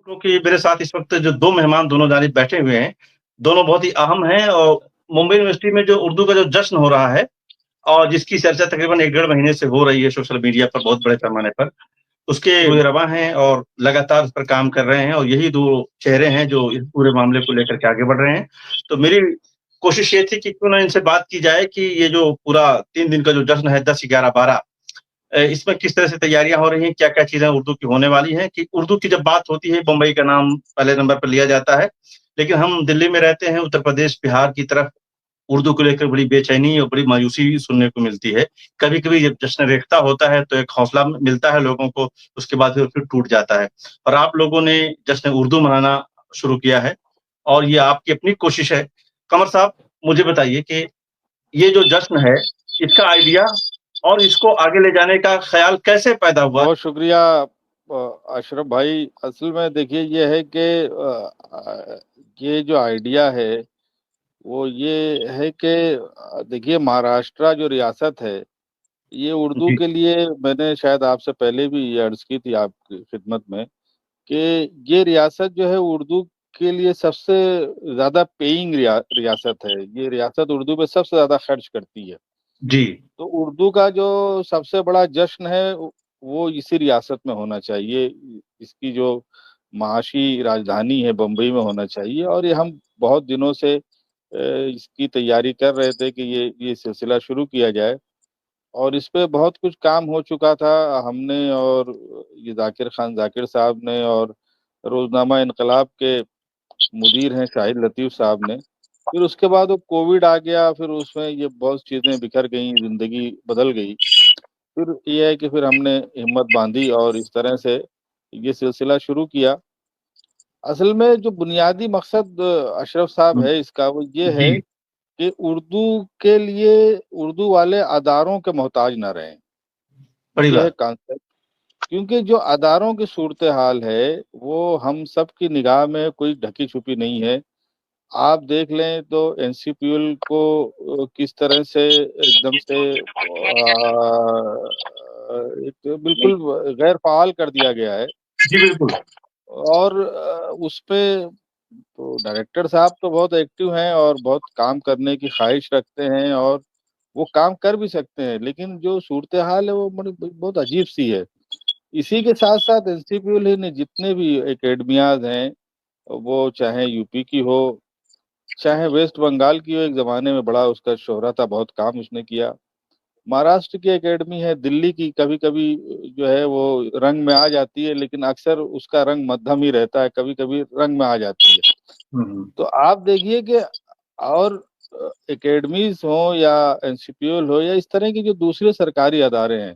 क्योंकि मेरे साथ इस वक़्त जो 2 मेहमान दोनों जानिब बैठे हुए हैं, दोनों बहुत ही अहम हैं और मुंबई यूनिवर्सिटी में जो उर्दू का जो जश्न हो रहा है और जिसकी चर्चा तकरीबन 1 डेढ़ महीने से हो रही है सोशल मीडिया पर बहुत बड़े पैमाने पर, उसके रवां हैं और लगातार उस पर काम कर रहे हैं और यही 2 चेहरे हैं जो इस पूरे मामले को लेकर के आगे बढ़ रहे हैं। तो मेरी कोशिश ये थी कि क्यों ना इनसे बात की जाए कि ये जो पूरा 3 दिन का जो जश्न है 10, 11, 12 इसमें किस तरह से तैयारियाँ हो रही हैं, क्या-क्या चीज़ें उर्दू की होने वाली हैं कि उर्दू की जब बात होती है, बम्बई का नाम पहले नंबर पर लिया जाता है। लेकिन हम दिल्ली में रहते हैं, उत्तर प्रदेश, बिहार की तरफ उर्दू को लेकर बड़ी बेचैनी और बड़ी मायूसी सुनने को मिलती है। कभी-कभी जब जश्न रेख्ता होता है, तो एक हौसला मिलता है लोगों को, उसके बाद फिर टूट जाता है। और आप लोगों ने जश्न उर्दू मनाना शुरू किया है और ये आपकी अपनी कोशिश है। कमर साहब, मुझे बताइए कि ये जो जश्न है, इसका आइडिया और इसको आगे ले जाने का ख़्याल कैसे पैदा हुआ? बहुत शुक्रिया अशरफ भाई। असल में देखिए ये है कि ये जो आइडिया है वो ये है कि देखिए महाराष्ट्र जो रियासत है ये उर्दू जी, के लिए मैंने शायद आपसे पहले भी ये अर्ज़ की थी आपकी खिदमत में कि ये रियासत जो है उर्दू के लिए सबसे ज़्यादा पेइंग रियासत है। ये रियासत उर्दू पे सबसे ज़्यादा खर्च करती है। जी, तो उर्दू का जो सबसे बड़ा जश्न है वो इसी रियासत में होना चाहिए। इसकी जो माशी राजधानी है बम्बई में होना चाहिए और ये हम बहुत दिनों से इसकी तैयारी कर रहे थे कि ये सिलसिला शुरू किया जाए और इस पे बहुत कुछ काम हो चुका था। हमने और ये ज़ाकिर खान ज़ाकिर साहब ने और रोज़नामा इनकलाब के मुदीर हैं शाहिद लतीफ़ साहब ने। फिर उसके बाद वो कोविड आ गया, फिर उसमें ये बहुत चीज़ें बिखर गईं, ज़िंदगी बदल गई। फिर ये है कि फिर हमने हिम्मत बाँधी और इस तरह से ये सिलसिला शुरू किया। असल में जो बुनियादी मकसद अशरफ साहब हुँ, है इसका वो ये है जी, कि उर्दू के लिए उर्दू वाले अदारों के मोहताज ना रहें। बड़ी ये है बात। कॉन्सेप्ट। क्योंकि जो अदारों की सूरत-ए-हाल है, वो हम सब की निगाह में कोई ढकी-छुपी नहीं है। आप देख लें तो एनसीपीएल को किस तरह से एकदम से एक बिल्कुल गैर फ़ाल कर दिया गया है जी, बिल्कुल। और उसपे तो डायरेक्टर साहब तो बहुत एक्टिव हैं और बहुत काम करने की ख़्वाहिश रखते हैं और वो काम कर भी सकते हैं, लेकिन जो सूरत-ए-हाल है वो बड़ी बहुत अजीब-सी है। इसी के साथ-साथ एनसीपीएल ही ने जितने भी एकेडमियाज़ हैं, वो चाहे यूपी की हो, चाहे वेस्ट बंगाल की हो, एक ज़माने में बड़ा उसका शोहरत था, बहुत काम उसने किया। महाराष्ट्र की एकेडमी है, दिल्ली की कभी-कभी जो है वो रंग में आ जाती है, लेकिन अक्सर उसका रंग मध्यम ही रहता है, कभी-कभी रंग में आ जाती है। हुँ, हुँ। तो आप देखिए कि और एकेडमीज़ हों या एनसीपीएल हो या इस तरह की जो दूसरे सरकारी अदारे हैं,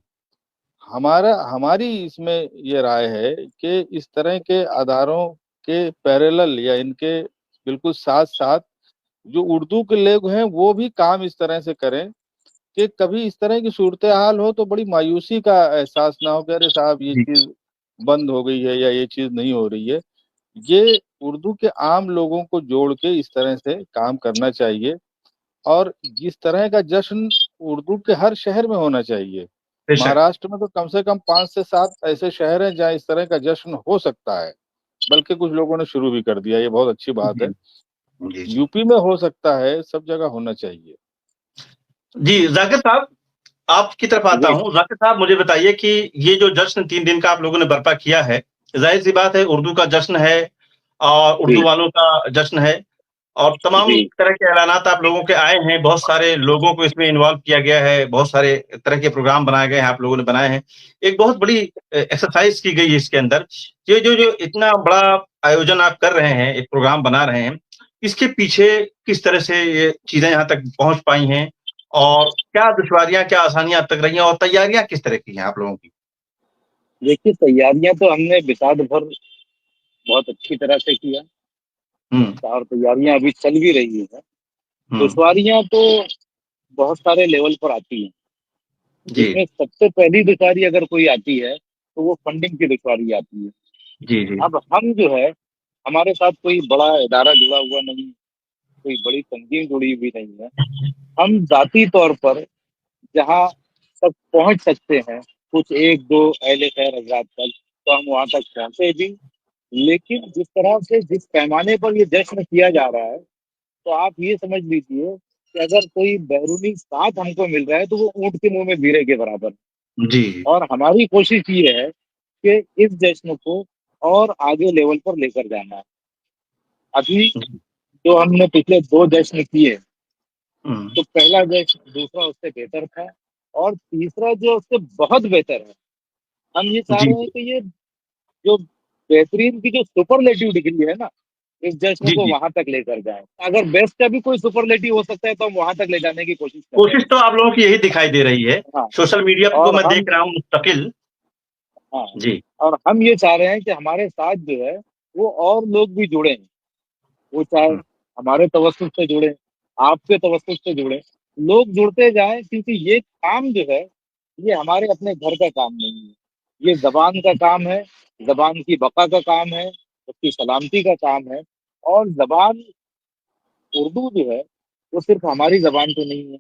हमारी इसमें ये राय है कि इस तरह के अदारों के पैरेलल या इनके बिल्कुल साथ-साथ जो उर्दू के लोग हैं, वो भी काम इस तरह से करें कि कभी इस तरह की सूरत-ए-हाल हो तो बड़ी मायूसी का एहसास ना हो कि अरे साहब ये जी, चीज़ बंद हो गई है या ये चीज़ नहीं हो रही है। ये उर्दू के आम लोगों को जोड़ के इस तरह से काम करना चाहिए और जिस तरह का जश्न उर्दू के हर शहर में होना चाहिए। बेशक। महाराष्ट्र में तो कम से कम 5 से 7 ऐसे शहर हैं जहाँ इस तरह का जश्न हो सकता है, बल्कि कुछ लोगों ने शुरू भी कर दिया, ये बहुत अच्छी बात जी, है। जी, जी। यूपी में हो सकता है, सब जगह होना चाहिए। जी, ज़ाकिर साहब, आपकी तरफ आता जी, हूँ। ज़ाकिर साहब मुझे बताइए कि ये जो जश्न 3 दिन का आप लोगों ने बर्पा किया है, ज़ाहिर-सी बात है उर्दू का जश्न है और उर्दू जी, वालों का जश्न है। और तमाम जी, तरह के ऐलानात आप लोगों के आए हैं, बहुत सारे लोगों को इसमें इन्वॉल्व किया गया है, बहुत सारे तरह के प्रोग्राम बनाए गए हैं, आप लोगों ने बनाए हैं। एक बहुत बड़ी एक्सरसाइज़ की गई है इसके अंदर। ये जो जो इतना बड़ा आयोजन आप कर रहे हैं, एक प्रोग्राम बना रहे हैं, इसके पीछे किस तरह से ये चीज़ें यहाँ तक पहुँच पाई हैं? और क्या दुश्वारियाँ, क्या आसानियाँ अब तक रही हैं और तैयारियाँ किस तरह की हैं आप लोगों की? देखिए, तैयारियाँ तो हमने बिताद भर बहुत अच्छी तरह से किया हुँ, और तैयारियाँ अभी चल भी रही हैं। हुँ, दुश्वारियाँ तो बहुत सारे लेवल पर आती हैं, जी, जिसमें सबसे पहली दुश्वारी अगर कोई आती है, तो वो फंडिंग की दुश्वारी आती है। जी, जी, अब हम जो है, हमारे साथ कोई बड़ा इदारा जुड़ा हुआ नहीं, कोई बड़ी तंजीम जुड़ी हुई नहीं है। हम ज़ाती तौर पर जहाँ तक पहुँच सकते हैं, कुछ 1-2 अहले खैर हज़रात तक, तो हम वहाँ तक पहुँचे भी लेकिन जिस तरह से जिस पैमाने पर ये जश्न किया जा रहा है, तो आप ये समझ लीजिए कि अगर कोई बैरूनी साथ हमको मिल रहा है तो वो ऊंट के मुंह में जीरे के बराबर है। जी और हमारी कोशिश ये है कि इस जश्न को और आगे लेवल पर लेकर जाना है। अभी जी। जो हमने पिछले 2 जश्न किए, हम्म, तो पहला जश्न दूसरा उससे बेहतर था, और तीसरा जो उससे बहुत बेहतर है। हम ये चाह जी रहे हैं कि ये जो बेहतरीन की जो सुपरलेटिव डिग्री है ना, इस जश्न जी को जी। वहां तक लेकर जाए। अगर बेस्ट का भी कोई सुपरलेटिव हो सकता है तो हम वहां तक ले जाने की कोशिश कर रहे कोशिश तो आप लोगों की यही दिखाई दे रही है। हैं। हाँ। सोशल मीडिया पर को और मैं हम देख रहा हूँ मुस्तकिल। हाँ, जी और हम ये चाह रहे हैं कि हमारे साथ जो है वो और लोग भी जुड़े। वो चाहे हम्म, हमारे तवज्जुह से जुड़े, आपके तवज्जुह से जुड़े, लोग जुड़ते जाएं, क्योंकि ये काम जो है ये हमारे अपने घर का काम नहीं है। ये जबान का काम है, जबान की बका का काम है, उसकी सलामती का काम है। और जबान उर्दू जो है वो सिर्फ हमारी जबान तो नहीं है,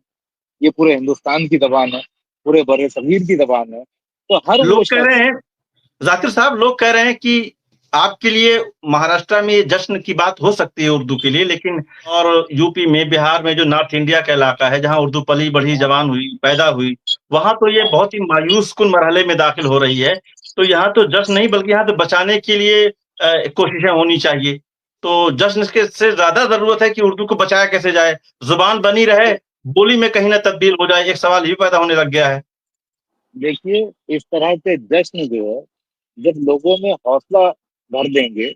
ये पूरे हिंदुस्तान की जबान है, पूरे बड़े सगीर की जबान है। तो हर वो लोग कह रहे शख्स हैं, जाकिर साहब, लोग कह रहे हैं कि आपके लिए महाराष्ट्र में ये जश्न की बात हो सकती है उर्दू के लिए, लेकिन और यूपी में, बिहार में, जो नॉर्थ इंडिया का इलाका है जहां उर्दू पली बढ़ी हाँ, जबान हुई, पैदा हुई, वहां तो ये हाँ, बहुत ही मायूस कुन मरहले में दाखिल हो रही है। तो यहाँ तो जश्न नहीं, बल्कि यहाँ तो बचाने के लिए कोशिशें होनी चाहिए। तो जश्न के से ज्यादा जरूरत है कि उर्दू को बचाया कैसे जाए, जुबान बनी रहे, बोली में कहीं ना तब्दील हो जाए। एक सवाल ये पैदा होने लग गया है। देखिए, इस तरह के जश्न जो है जब लोगों में हौसला भर देंगे,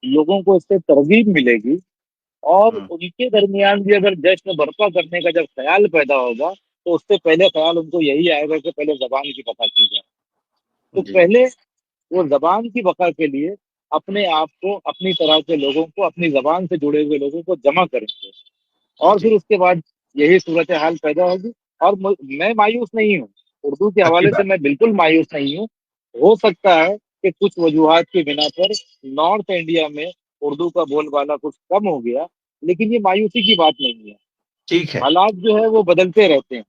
लोगों को इससे तरगीब मिलेगी, और हम्म, उनके दरमियान भी अगर जश्न बर्पा करने का जब ख्याल पैदा होगा, तो उससे पहले ख्याल उनको यही आएगा कि पहले जबान की बका की जाए। तो जी पहले वो जबान की बका के लिए अपने आप को, अपनी तरह के लोगों को, अपनी जबान से जुड़े हुए लोगों को जमा करेंगे, और फिर जी। उसके बाद यही सूरत हाल पैदा होगी। और मैं मायूस नहीं हूँ, उर्दू के अच्छी हवाले से बात। मैं बिल्कुल मायूस नहीं हूँ। हो सकता है कि कुछ वजूहात की बिना पर नॉर्थ इंडिया में उर्दू का बोलबाला कुछ कम हो गया, लेकिन ये मायूसी की बात नहीं है। ठीक है। हालात जो है वो बदलते रहते हैं,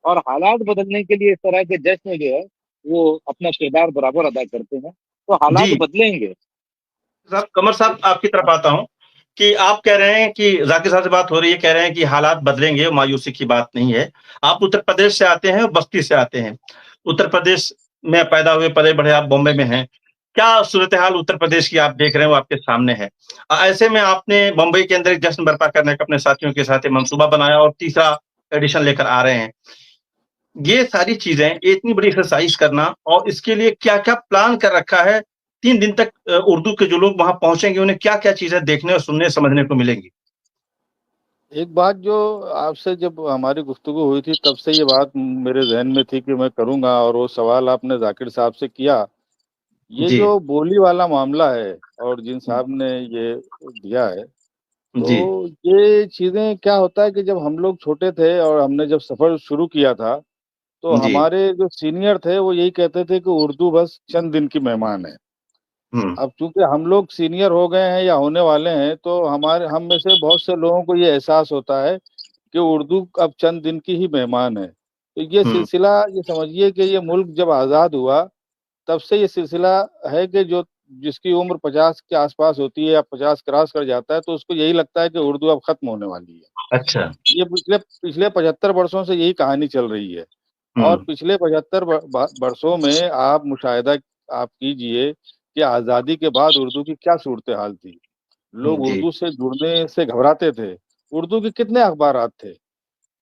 और हालात बदलने के लिए इस तरह के जश्न जो है वो अपना किरदार बराबर अदा करते हैं। तो हालात जी बदलेंगे। साहब, कमर साहब, आपकी तरफ आता हूँ कि आप कह रहे हैं कि जाकिर साहब से बात हो रही है, कह रहे हैं कि हालात बदलेंगे, मायूसी की बात नहीं है। आप उत्तर प्रदेश से आते हैं और बस्ती से आते हैं। उत्तर प्रदेश में पैदा हुए, पले बढ़े, आप बॉम्बे में हैं। क्या सूरत हाल उत्तर प्रदेश की आप देख रहे हैं, वो आपके सामने है। ऐसे में आपने बम्बई के अंदर एक जश्न बर्पा करने का अपने साथियों के साथ एक मंसूबा बनाया और तीसरा एडिशन लेकर आ रहे हैं। ये सारी चीजें, ये इतनी बड़ी एक्सरसाइज करना, और इसके लिए क्या क्या प्लान कर रखा है। 3 दिन तक उर्दू के जो लोग वहां पहुंचेंगे उन्हें क्या क्या चीजें देखने और सुनने समझने को मिलेंगी। एक बात जो आपसे जब हमारी गुफ्तगू हुई थी तब से ये बात मेरे जहन में थी कि मैं करूंगा, और वो सवाल आपने जाकिर साहब से किया। ये जी जो बोली वाला मामला है और जिन साहब ने ये दिया है, जी तो ये चीजें क्या होता है कि जब हम लोग छोटे थे और हमने जब सफर शुरू किया था, तो जी। हमारे जो सीनियर थे वो यही कहते थे कि उर्दू बस चंद दिन की मेहमान है। हम्म। अब चूंकि हम लोग सीनियर हो गए हैं या होने वाले हैं, तो हमारे हम में से बहुत से लोगों को ये एहसास होता है कि उर्दू अब चंद दिन की ही मेहमान है। तो ये हम्म। सिलसिला, ये समझिए कि ये मुल्क जब आज़ाद हुआ तब से ये सिलसिला है कि जो जिसकी उम्र 50 के आसपास होती है या 50 क्रॉस कर जाता है, तो उसको यही लगता है कि उर्दू अब खत्म होने वाली है। अच्छा। ये पिछले पिछले 75 वर्षों से यही कहानी चल रही है। और हम्म। पिछले 75 वर्षों में आप मुशाहिदा आप कीजिए कि आज़ादी के बाद उर्दू की क्या सूरत हाल थी। लोग जी उर्दू से जुड़ने से घबराते थे। उर्दू के कितने अखबारात थे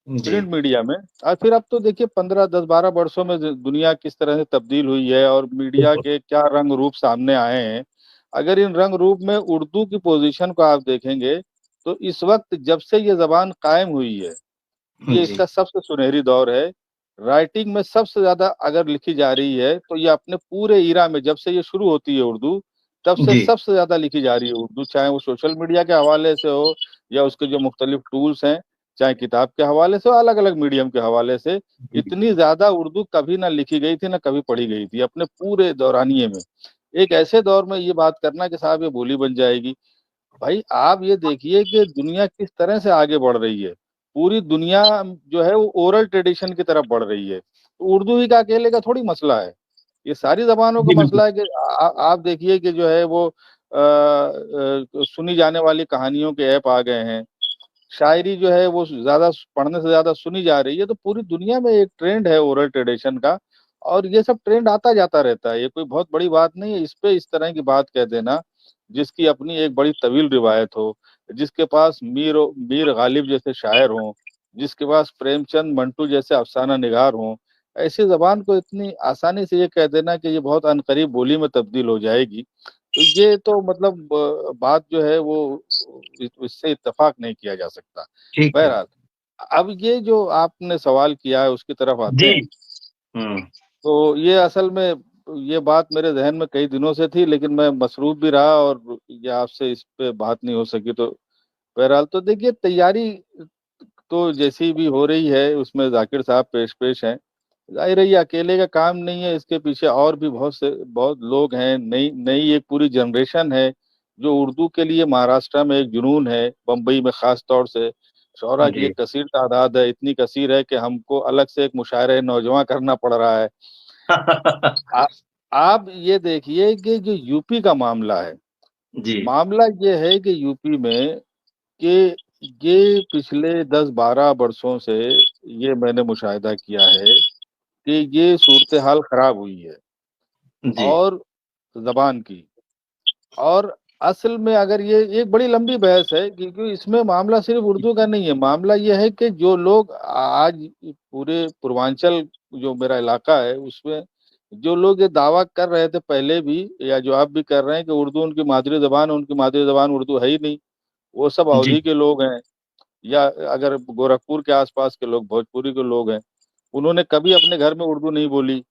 जी प्रिंट मीडिया में। और फिर अब तो देखिए 15 10 12 वर्षों में दुनिया किस तरह से तब्दील हुई है और मीडिया बिल्कुल। के क्या रंग रूप सामने आए हैं। अगर इन रंग रूप में उर्दू की पोजीशन को आप देखेंगे, तो इस वक्त जब से ये जबान कायम हुई है, ये जी इसका सबसे सुनहरी दौर है। राइटिंग में सबसे ज्यादा अगर लिखी जा रही है तो ये अपने पूरे ईरा में, जब से ये शुरू होती है उर्दू, तब से जी सबसे ज्यादा लिखी जा रही है उर्दू, चाहे वो सोशल मीडिया के हवाले से हो या उसके जो मुख्तलिफ टूल्स हैं, चाहे किताब के हवाले से हो, अलग अलग मीडियम के हवाले से। जी। इतनी ज्यादा उर्दू कभी ना लिखी गई थी ना कभी पढ़ी गई थी अपने पूरे दौरानिए में। एक ऐसे दौर में ये बात करना कि साहब ये बोली बन जाएगी, भाई आप ये देखिए कि दुनिया किस तरह से आगे बढ़ रही है। पूरी दुनिया जो है वो ओरल ट्रेडिशन की तरफ बढ़ रही है, तो उर्दू ही का अकेले का थोड़ी मसला है। ये सारी जबानों जी का बिल्कुल। मसला है कि आप देखिए कि जो है वो सुनी जाने वाली कहानियों के ऐप आ गए हैं, शायरी जो है वो ज्यादा पढ़ने से ज्यादा सुनी जा रही है। तो पूरी दुनिया में एक ट्रेंड है ओरल ट्रेडिशन का, और ये सब ट्रेंड आता जाता रहता है, ये कोई बहुत बड़ी बात नहीं है। इस पे इस तरह की बात कह देना जिसकी अपनी एक बड़ी तवील रिवायत हो, जिसके पास मीर गालिब जैसे शायर हों, जिसके पास प्रेमचंद मंटू जैसे अफसाना निगार हों, ऐसी जबान को इतनी आसानी से ये कह देना कि ये बहुत अनकरीब बोली में तब्दील हो जाएगी, तो ये तो मतलब बात जो है वो इससे इत्तेफाक नहीं किया जा सकता। ठीक है। बहरहाल, अब ये जो आपने सवाल किया है उसकी तरफ आते जी। हैं। तो ये असल में ये बात मेरे जहन में कई दिनों से थी, लेकिन मैं मसरूफ भी रहा और ये आपसे इस पे बात नहीं हो सकी। तो बहरहाल, तो देखिए, तैयारी तो जैसी भी हो रही है उसमें जाकिर साहब पेश पेश हैं। जाहिर है ये अकेले का काम नहीं है, इसके पीछे और भी बहुत लोग हैं। नई नई एक पूरी जनरेशन है जो उर्दू के लिए महाराष्ट्र में एक जुनून है, बम्बई में खास तौर से शौरा की जी। एक कसीर तादाद है, इतनी कसीर है कि हमको अलग से एक मुशायरे नौजवान करना पड़ रहा है। आ, आप ये देखिए कि जो यूपी का मामला है, जी। मामला ये है कि यूपी में कि ये पिछले 10-12 वर्षों से ये मैंने मुशाहिदा किया है कि ये सूरत हाल खराब हुई है जी। और जबान की। और असल में अगर ये एक बड़ी लंबी बहस है, क्योंकि इसमें मामला सिर्फ उर्दू का नहीं है। मामला ये है कि जो लोग आज पूरे पूर्वांचल, जो मेरा इलाका है उसमें जो लोग ये दावा कर रहे थे पहले भी, या जो आप भी कर रहे हैं कि उर्दू उनकी मादरी जबान है, उनकी मादरी जबान उर्दू है ही नहीं, वो सब जी। अवधी के लोग हैं, या अगर गोरखपुर के आसपास के लोग भोजपुरी के लोग हैं, उन्होंने कभी अपने घर में उर्दू नहीं बोली।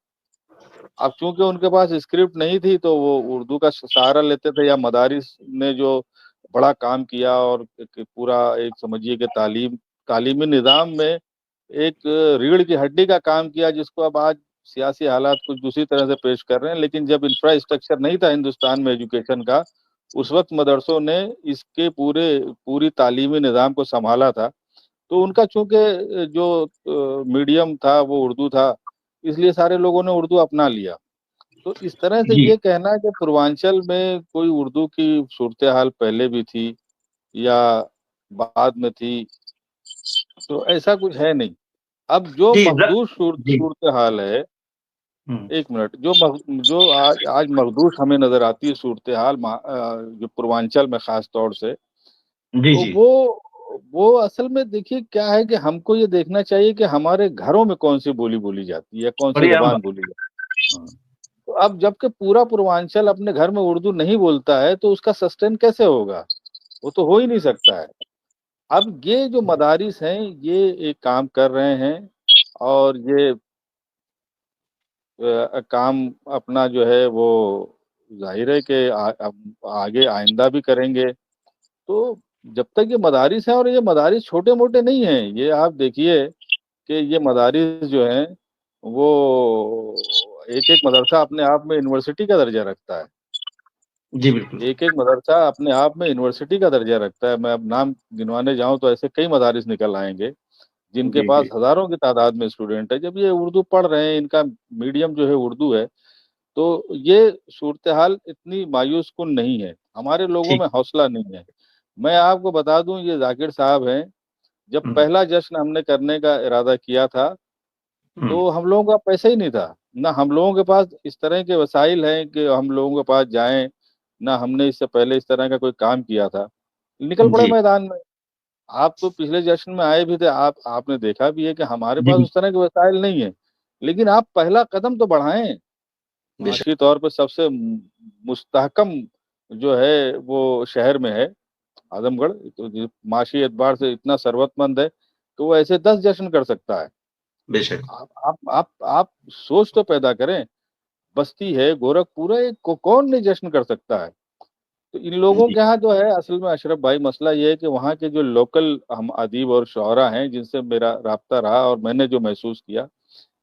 अब चूंकि उनके पास स्क्रिप्ट नहीं थी तो वो उर्दू का सहारा लेते थे, या मदारिस ने जो बड़ा काम किया और पूरा एक समझिए कि तालीमी निज़ाम में एक रीढ़ की हड्डी का काम किया, जिसको अब आज सियासी हालात कुछ दूसरी तरह से पेश कर रहे हैं। लेकिन जब इंफ्रास्ट्रक्चर नहीं था हिंदुस्तान में एजुकेशन का, उस वक्त मदरसों ने इसके पूरी तालीमी निज़ाम को संभाला था। तो उनका चूंकि जो मीडियम था वो उर्दू था, इसलिए सारे लोगों ने उर्दू अपना लिया। तो इस तरह से जी। ये कहना कि पूर्वांचल में कोई उर्दू की सूरत हाल पहले भी थी या बाद में थी, तो ऐसा कुछ है नहीं। अब जो जी। मखदूश जी। सूरत हाल है, हम्म। एक मिनट, जो आज आज मखदूश हमें नजर आती है सूरत हाल, जो पूर्वांचल में खास तौर से, जी। तो जी। वो असल में देखिए क्या है कि हमको ये देखना चाहिए कि हमारे घरों में कौन सी बोली बोली जाती है, कौन सी बड़ी अहम जबान बात। बोली जाती है। तो अब जबकि पूरा पूर्वांचल अपने घर में उर्दू नहीं बोलता है, तो उसका सस्टेन कैसे होगा? वो तो हो ही नहीं सकता है। अब ये जो मदारिस हैं ये एक काम कर रहे हैं, और ये काम अपना जो है वो जाहिर है कि अब आगे आइंदा भी करेंगे। तो जब तक ये मदारिस हैं, और ये मदारिस छोटे मोटे नहीं हैं, ये आप देखिए कि ये मदारिस जो हैं वो एक एक मदरसा अपने आप में यूनिवर्सिटी का दर्जा रखता है। जी बिल्कुल। एक एक मदरसा अपने आप में यूनिवर्सिटी का दर्जा रखता है। मैं अब नाम गिनवाने जाऊं तो ऐसे कई मदारिस निकल आएंगे जिनके जी। पास जी। हजारों की तादाद में स्टूडेंट है। जब ये उर्दू पढ़ रहे हैं, इनका मीडियम जो है उर्दू है, तो ये सूरत हाल इतनी मायूस कुन नहीं है, हमारे लोगों ठीक। में हौसला नहीं है। मैं आपको बता दूं, ये जाकिर साहब हैं, जब हम्म। पहला जश्न हमने करने का इरादा किया था, हम्म। तो हम लोगों का पैसा ही नहीं था, ना हम लोगों के पास इस तरह के वसाइल हैं कि हम लोगों के पास जाएं, ना हमने इससे पहले इस तरह का कोई काम किया था। निकल पड़े जी। मैदान में। आप तो पिछले जश्न में आए भी थे, आपने देखा भी है कि हमारे जी पास उस तरह के वसाइल नहीं है। लेकिन आप पहला कदम तो बढ़ाएं। बेशक। माशी तौर पर सबसे मुस्तहकम जो है वो शहर में है आजमगढ़, तो माशी एतबार से इतना सरवतमंद है कि वो ऐसे 10 जश्न कर सकता है। बेशक। आप सोच तो पैदा करें। बस्ती है, गोरखपुर है, कौन नहीं जश्न कर सकता है? तो इन लोगों जी। के यहाँ जो है असल में अशरफ भाई, मसला ये है कि वहाँ के जो लोकल हम अदीब और शुअरा हैं जिनसे मेरा राब्ता रहा और मैंने जो महसूस किया,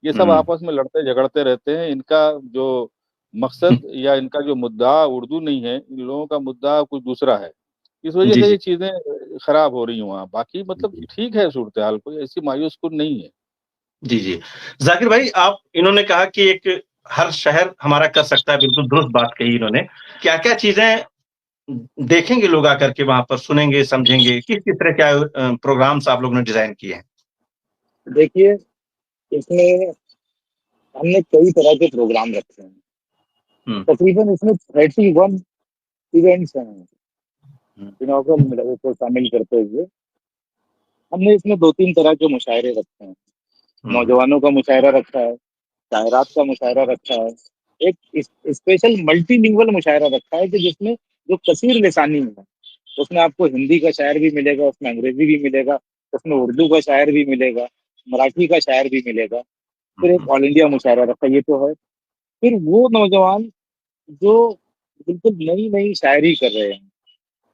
ये सब हम्म। आपस में लड़ते झगड़ते रहते हैं। इनका जो मकसद या इनका जो मुद्दा उर्दू नहीं है, इन लोगों का मुद्दा कुछ दूसरा है। इस वजह जी। से जी। ये चीजें खराब हो रही हैं वहाँ। बाकी मतलब जी। ठीक है सूरत हाल, कोई ऐसी मायूस कुन नहीं है। जी। जी। जाकिर भाई, आप इन्होंने कहा कि एक हर शहर हमारा कर सकता है, बिल्कुल दुरुस्त बात कही इन्होंने। क्या-क्या चीज़ें देखेंगे लोग आकर के वहाँ पर, सुनेंगे, समझेंगे? किस-किस तरह के प्रोग्राम्स आप लोगों ने डिज़ाइन किए हैं? देखिए, इसमें हमने कई तरह के प्रोग्राम रखे हैं। हुँ, तकरीबन इसमें 31 इवेंट्स हैं, हुँ, इनॉग्रल मेले को शामिल करते हुए। हमने इसमें 2-3 तरह के मुशायरे रखे हैं। हुँ, हुँ, नौजवानों का मुशायरा रखा है, शायरात का मुशायरा रखा है, एक स्पेशल मल्टीलिंगुअल मुशायरा रखा है कि जिसमें जो कसीर लिसानी है, उसमें आपको हिंदी का शायर भी मिलेगा, उसमें अंग्रेजी भी मिलेगा, उसमें उर्दू का शायर भी मिलेगा, मराठी का शायर भी मिलेगा। हुँ, फिर एक हुँ, ऑल इंडिया मुशायरा रखा, ये तो है। फिर वो नौजवान जो बिल्कुल नई-नई शायरी कर रहे हैं,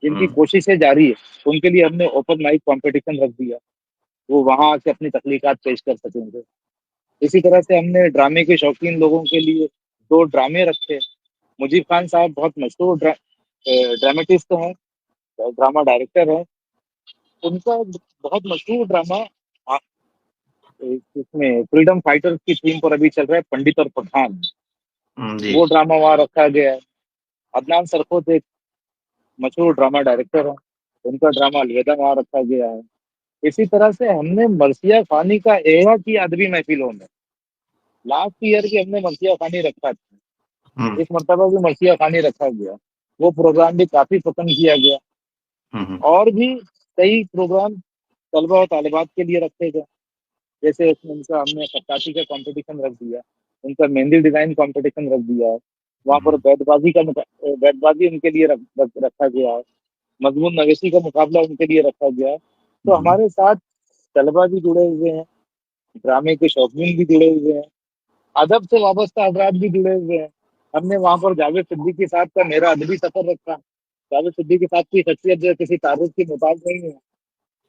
जिनकी हुँ, कोशिशें जारी है, उनके लिए हमने ओपन माइक कॉम्पिटिशन रख दिया। वो वहाँ आके अपनी तख्लीकात पेश कर सकेंगे। इसी तरह से हमने ड्रामे के शौकीन लोगों के लिए 2 ड्रामे रखे। मुजीब खान साहब बहुत मशहूर ड्रामेटिस्ट हैं, ड्रामा डायरेक्टर हैं। उनका बहुत मशहूर ड्रामा अ, इसमें फ्रीडम फाइटर्स की थीम पर अभी चल रहा है, पंडित और पठान। हुँ, जी, वो ड्रामा वहाँ रखा गया है। अदनान सरफोत एक मशहूर ड्रामा डायरेक्टर हैं, उनका ड्रामा अलविदा वहाँ रखा गया है। इसी तरह से हमने मर्सिया खानी का एहा की अदबी महफिलों में, लास्ट ईयर की हमने मर्सिया खानी रखा था। हुँ, इस मर्तबा भी मर्सिया खानी रखा गया। वो प्रोग्राम भी काफ़ी पसंद किया गया। हुँ, हुँ, और भी कई प्रोग्राम तलबा और तालिबात के लिए रखे गए। जैसे उसमें उनका हमने खत्ताती का कॉम्पिटिशन रख दिया, उनका मेहंदी डिज़ाइन कॉम्पिटिशन रख दिया है। वहाँ पर हुँ, बैतबाज़ी उनके लिए रखा गया है। मज़मून नवीसी का मुकाबला उनके लिए रखा गया है। तो हुँ, हमारे साथ तलबा भी जुड़े हुए हैं, ड्रामे के शौकीन भी जुड़े हुए हैं, अदब से वाबस्ता हज़रात भी जुड़े हुए हैं। हमने वहाँ पर जावेद सिद्दीकी साहब का मेरा अदबी सफ़र रखा। जावेद सिद्दीकी साहब की शख्सियत जो है किसी तारुफ की मोहताज नहीं है।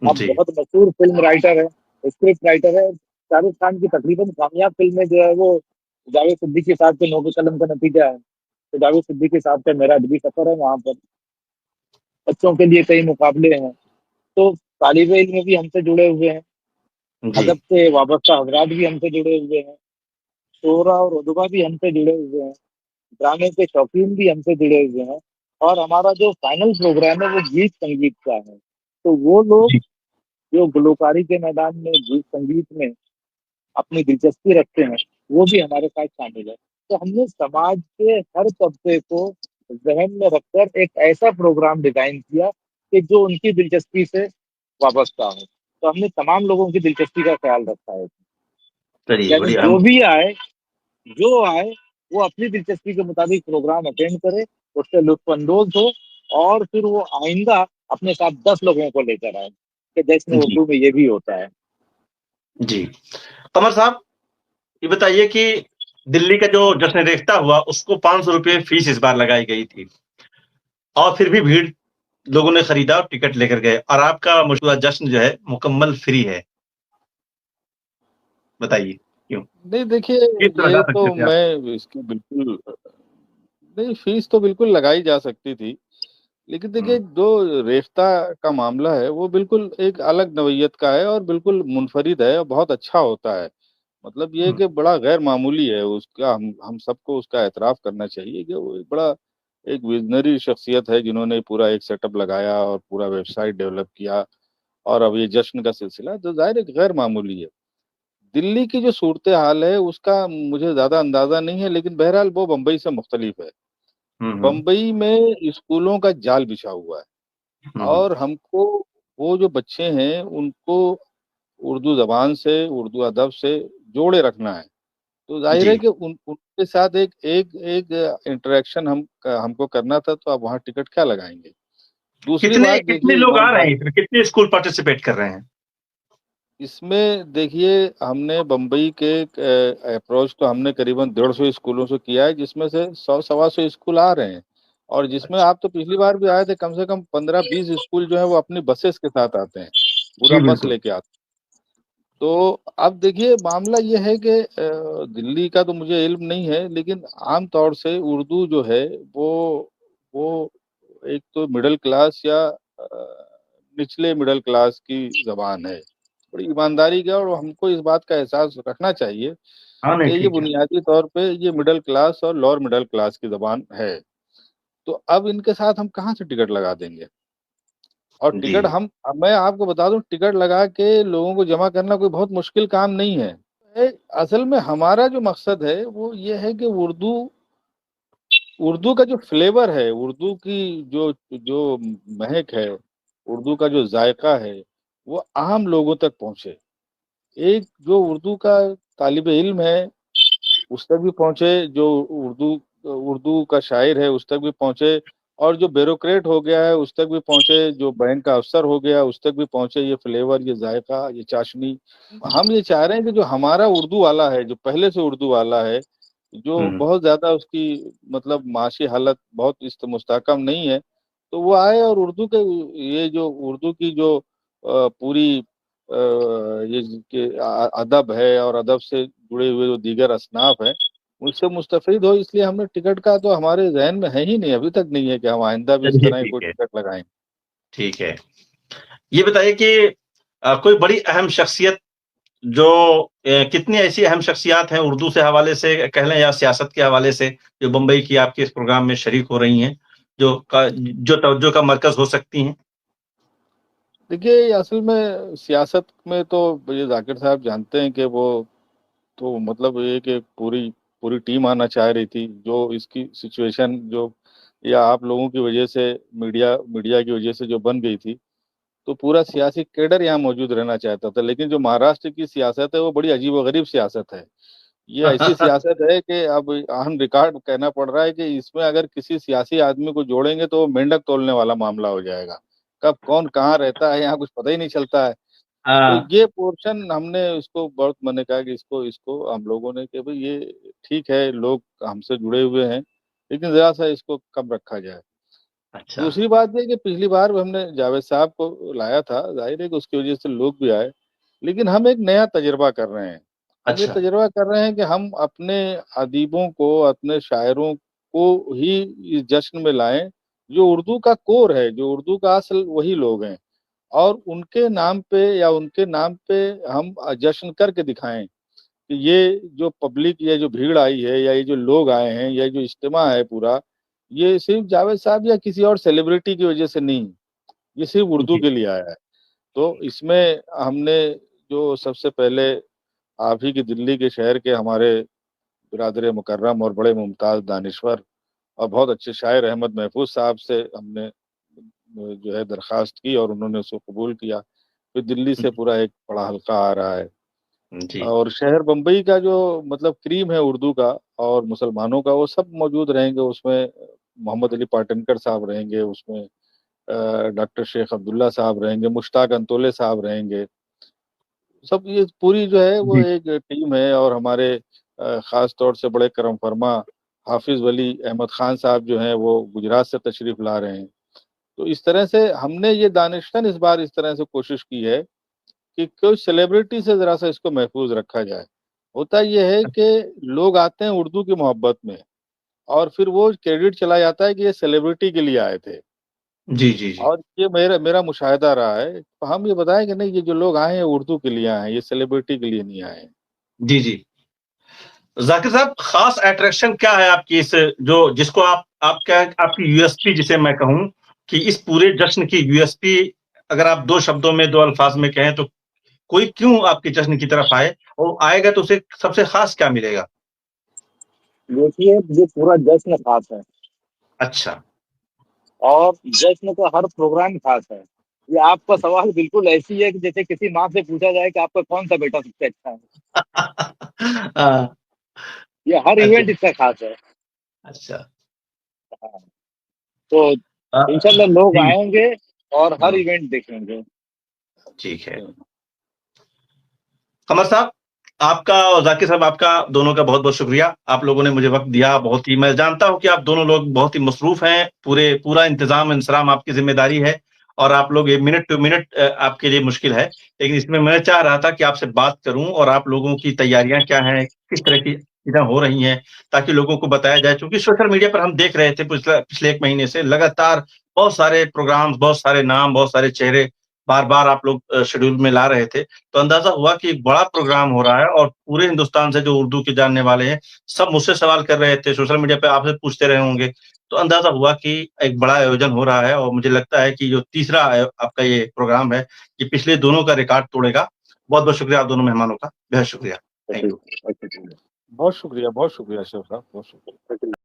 आप जी, बहुत मशहूर फ़िल्म राइटर हैं, स्क्रिप्ट राइटर हैं। शाहरुख खान की तकरीबन कामयाब फ़िल्में जो है वो जावेद सिद्दीकी साहब के नोक कलम का नतीजा है। तो जावेद सिद्दीकी साहब का मेरा अदबी सफ़र है वहाँ पर। बच्चों के लिए कई मुकाबले हैं। तो तालिबे इल्म भी हमसे जुड़े हुए हैं, जी, अदब से वाबस्ता हज़रात भी हमसे जुड़े हुए हैं, शोरा और उदबा भी हमसे जुड़े हुए हैं, ड्रामे के शौकीन भी हमसे जुड़े हुए हैं। और हमारा जो फाइनल प्रोग्राम है वो गीत संगीत का है। तो वो लोग जी, जो गुलकारी के मैदान में गीत संगीत में अपनी दिलचस्पी रखते हैं, वो भी हमारे साथ शामिल है। तो हमने समाज के हर तबके को ज़हन में रखकर एक ऐसा प्रोग्राम डिज़ाइन किया कि जो उनकी दिलचस्पी से वाबस्ता हो। तो हमने तमाम लोगों की दिलचस्पी का ख़्याल रखा है। चलिए यानी बढ़िया। जो आए, वो अपनी दिलचस्पी के मुताबिक प्रोग्राम अटेंड करे, उससे लुत्फ़अंदोज़ हो और फिर वो आइंदा अपने साथ 10 लोगों को लेकर आए, कि जश्न जी, उर्दू में ये भी होता है। जी। कमर साहब, ये बताइए कि दिल्ली का जो जश्न-ए-रेख्ता हुआ, उसको ₹500 फीस इस बार लगाई गई थी और फिर भी भीड़ लोगों ने खरीदा और टिकट लेकर गए और आपका मशहूरा जश्न जो है, मुकम्मल फ्री है। बताइए, क्यों? नहीं देखिए, फीस तो ये लगा सकते तो थे आप। मैं इसकी बिल्कुल नहीं, फीस तो बिल्कुल लगाई जा सकती थी। लेकिन देखिए, हुँ, जो रेख्ता का मामला है वो बिल्कुल एक अलग नौइयत का है और बिल्कुल मुनफरिद है और बहुत अच्छा होता है। मतलब ये है हुँ, कि बड़ा गैर मामूली है, उसका हम सबको उसका एतराफ़ करना चाहिए कि वो एक बड़ा एक विज़नरी शख्सियत है जिन्होंने पूरा एक सेटअप लगाया और पूरा वेबसाइट डेवलप किया और अब ये जश्न का सिलसिला तो ज़ाहिर है कि गैर मामूली है। दिल्ली की जो सूरत-ए-हाल है उसका मुझे ज़्यादा अंदाज़ा नहीं है, लेकिन बहरहाल वो बम्बई से मुख्तलिफ है। हुँ, हुँ, बम्बई में स्कूलों का जाल बिछा हुआ है हुँ, हुँ। और हमको वो जो बच्चे हैं उनको उर्दू ज़बान से, उर्दू अदब से जोड़े रखना है। तो ज़ाहिर है जी। कि उनके साथ एक एक एक इंटरैक्शन हमको करना था, तो आप वहाँ टिकट क्या लगाएँगे? दूसरी कितने बात कितने देखिए लोग आ रहे ईमानदारी हैं इसमें? कितने स्कूल पार्टिसिपेट कर रहे हैं? इसमें देखिए हमने बम्बई के अप्रोच तो हमने करीबन 150 स्कूलों से किया है, जिसमें से 100 सवा 100 स्कूल आ रहे हैं और जिसमें अच्छा। आप तो पिछली बार भी आए थे, कम से कम 15-20 स्कूल जो हैं वो अपनी बसेस के साथ आते हैं, पूरा जी, बस बिल्कुल। लेके आते हैं। तो अब देखिए मामला ये है कि दिल्ली का तो मुझे इल्म नहीं है, लेकिन आम तौर से उर्दू जो है वो एक तो मिडल क्लास या निचले मिडल क्लास की ज़बान है। बड़ी ईमानदारी का और हमको इस बात का एहसास रखना चाहिए हाँ नहीं कि ये ठीक है। बुनियादी तौर पे ये मिडिल क्लास और लोअर मिडिल क्लास की ज़बान है। तो अब इनके साथ हम कहाँ से टिकट लगा देंगे? और जी टिकट हम अब मैं आपको बता दूँ, टिकट लगा के लोगों को जमा करना कोई बहुत मुश्किल काम नहीं है। असल में हमारा जो मकसद है वो ये है कि उर्दू उर्दू का जो फ्लेवर है, उर्दू की जो जो महक है, उर्दू का जो जायका है, वो आम लोगों तक पहुँचे। एक जो उर्दू का तालिबे इल्म है, उस तक भी पहुँचे, जो उर्दू उर्दू का शायर है, उस तक भी पहुँचे, और जो ब्यूरोक्रेट हो गया है, उस तक भी पहुँचे, जो बैंक का अफ़सर हो गया, उस तक भी पहुँचे ये फ्लेवर, ये जायका, ये चाशनी। हम ये चाह रहे हैं कि जो हमारा उर्दू वाला है, जो पहले से उर्दू वाला है, जो हम्म बहुत ज़्यादा उसकी मतलब माशी हालत बहुत मुस्तहकम नहीं है, तो वो आए और उर्दू के ये जो उर्दू की जो पूरी ये के अदब है और अदब से जुड़े हुए जो दीगर असनाफ हैं, उससे मुस्तफ़ीद हो, इसलिए हमने टिकट का तो हमारे ज़हन में है ही नहीं, अभी तक नहीं है कि हम आइंदा भी इस चलिए तरह की ठीक कोई है। टिकट लगाएँ। ठीक है। ये बताइए कि कोई बड़ी अहम शख्सियत जो कितनी ऐसी अहम शख्सियात हैं उर्दू से हवाले से कह लें या सियासत के हवाले से जो बम्बई की आपके इस प्रोग्राम में शरीक हो रही हैं, जो तवज्जो का मरकज़ हो सकती हैं? देखिए, असल में सियासत में तो ये ज़ाकिर साहब जानते हैं कि वो तो मतलब ये कि पूरी पूरी टीम आना चाह रही थी, जो इसकी सिचुएशन जो या आप लोगों की वजह से मीडिया मीडिया की वजह से जो बन गई थी, तो पूरा सियासी कैडर यहाँ मौजूद रहना चाहता था। लेकिन जो महाराष्ट्र की सियासत है, वो बड़ी अजीब-ओ-गरीब सियासत है। ये ऐसी सियासत है कि अब ऑन रिकॉर्ड कहना पड़ रहा है कि इसमें अगर किसी सियासी आदमी को जोड़ेंगे तो वो मेंढक तोलने वाला मामला हो जाएगा। कब कौन कहाँ रहता है, यहाँ कुछ पता ही नहीं चलता है। तो हाँ, ये पोर्शन हमने इसको बहुत मैंने कहा कि इसको इसको हम लोगों ने कि भई ये ठीक है, लोग हमसे जुड़े हुए हैं, लेकिन ज़रा-सा इसको कम रखा जाए। अच्छा, दूसरी बात ये है कि पिछली बार हमने जावेद साहब को लाया था, ज़ाहिर है कि उसकी वजह से लोग भी आए, लेकिन हम एक नया तजुर्बा कर रहे हैं। हम ये अच्छा, तजुर्बा कर रहे हैं कि हम अपने अदीबों को, अपने शायरों को ही इस जश्न में लाएँ, जो उर्दू का कोर है, जो उर्दू का असल वही लोग हैं। और उनके नाम पे या उनके नाम पे हम जश्न करके दिखाएँ कि ये जो पब्लिक, ये जो भीड़ आई है या ये जो लोग आए हैं, या जो इज्तिमा है पूरा, ये सिर्फ़ जावेद साहब या किसी और सेलिब्रिटी की वजह से नहीं, ये सिर्फ़ उर्दू जी, के लिए आया है। तो इसमें हमने जो सबसे पहले आप ही की दिल्ली के शहर के हमारे बिरादर मुकर्रम और बड़े मुमताज़ दानिश्वर और बहुत अच्छे शायर अहमद महफूज़ साहब से हमने जो है दरख़्वास्त की और उन्होंने उसको कबूल किया। फिर दिल्ली से पूरा एक बड़ा हलक़ा आ रहा है, जी, और शहर बम्बई का जो मतलब क्रीम है उर्दू का और मुसलमानों का, वो सब मौजूद रहेंगे उसमें। मोहम्मद अली पाटनकर साहब रहेंगे उसमें, डॉक्टर शेख अब्दुल्ला साहब रहेंगे, मुश्ताक अंतोले साहब रहेंगे। सब ये पूरी जो है वो जी, एक टीम है, और हमारे ख़ास तौर से बड़े करम फरमा हाफ़िज़ वली अहमद ख़ान साहब जो हैं वो गुजरात से तशरीफ़ ला रहे हैं। तो इस तरह से हमने ये दानिशतन इस बार इस तरह से कोशिश की है कि कोई सेलिब्रिटी से ज़रा-सा इसको महफ़ूज़ रखा जाए। होता ये है कि लोग आते हैं उर्दू की मोहब्बत में, और फिर वो क्रेडिट चला जाता है कि ये सेलिब्रिटी के लिए आए थे, जी, जी, जी, और ये मेरा मेरा मुशाहिदा रहा है। तो हम ये बताएँ कि नहीं, ये जो लोग आए हैं उर्दू के लिए आए हैं, ये सेलिब्रिटी के लिए नहीं आए हैं। जी, जी। ज़ाकिर साहब ख़ास अट्रैक्शन क्या है आपकी इस जो जिसको आप क्या आपकी यूएसपी जिसे मैं कहूँ कि इस पूरे जश्न की यूएसपी अगर आप 2 शब्दों में 2 अल्फ़ाज़ में कहें तो कोई क्यों आपके जश्न की तरफ आए और आएगा तो उसे सबसे ख़ास क्या मिलेगा? देखिए, ये पूरा जश्न खास है अच्छा, और जश्न का हर प्रोग्राम खास है। ये आपका सवाल बिल्कुल ऐसी है कि जैसे किसी माँ से पूछा जाए कि आपका कौन-सा बेटा सबसे अच्छा है। हाँ, ये हर अच्छा, इवेंट इसका खास है। अच्छा। हाँ, तो अ, इंशाल्लाह लोग जी, आएँगे और हर हुँ, इवेंट देखेंगे। ठीक है। कमर साहब, आपका और ज़ाकिर साहब आपका दोनों का बहुत-बहुत शुक्रिया। आप लोगों ने मुझे वक़्त दिया बहुत ही मैं जानता हूँ कि आप दोनों लोग बहुत ही मसरूफ़ हैं, पूरा इंतज़ाम-इंसराम आपकी ज़िम्मेदारी है और आप लोग ये मिनट टू मिनट आपके लिए मुश्किल है। लेकिन इसमें मैं चाह रहा था कि आपसे बात करूँ और आप लोगों की तैयारियाँ क्या हैं, किस तरह की चीज़ें हो रही हैं, ताकि लोगों को बताया जाए। चूँकि सोशल मीडिया पर हम देख रहे थे पिछले 1 महीने से लगातार बहुत सारे प्रोग्राम्स, बहुत सारे नाम, बहुत सारे चेहरे बार-बार आप लोग शेड्यूल में ला रहे थे, तो अंदाज़ा हुआ कि एक बड़ा प्रोग्राम हो रहा है और पूरे हिंदुस्तान से जो उर्दू के जानने वाले हैं, सब मुझसे सवाल कर रहे थे, सोशल मीडिया पे आपसे पूछते रहे होंगे। तो अंदाज़ा हुआ कि एक बड़ा आयोजन हो रहा है और मुझे लगता है कि जो तीसरा आपका ये प्रोग्राम है, ये पिछले दोनों का रिकॉर्ड तोड़ेगा। बहुत-बहुत शुक्रिया आप दोनों मेहमानों का। बेहद शुक्रिया। Thank you. बहुत शुक्रिया अशरफ साहब, बहुत शुक्रिया।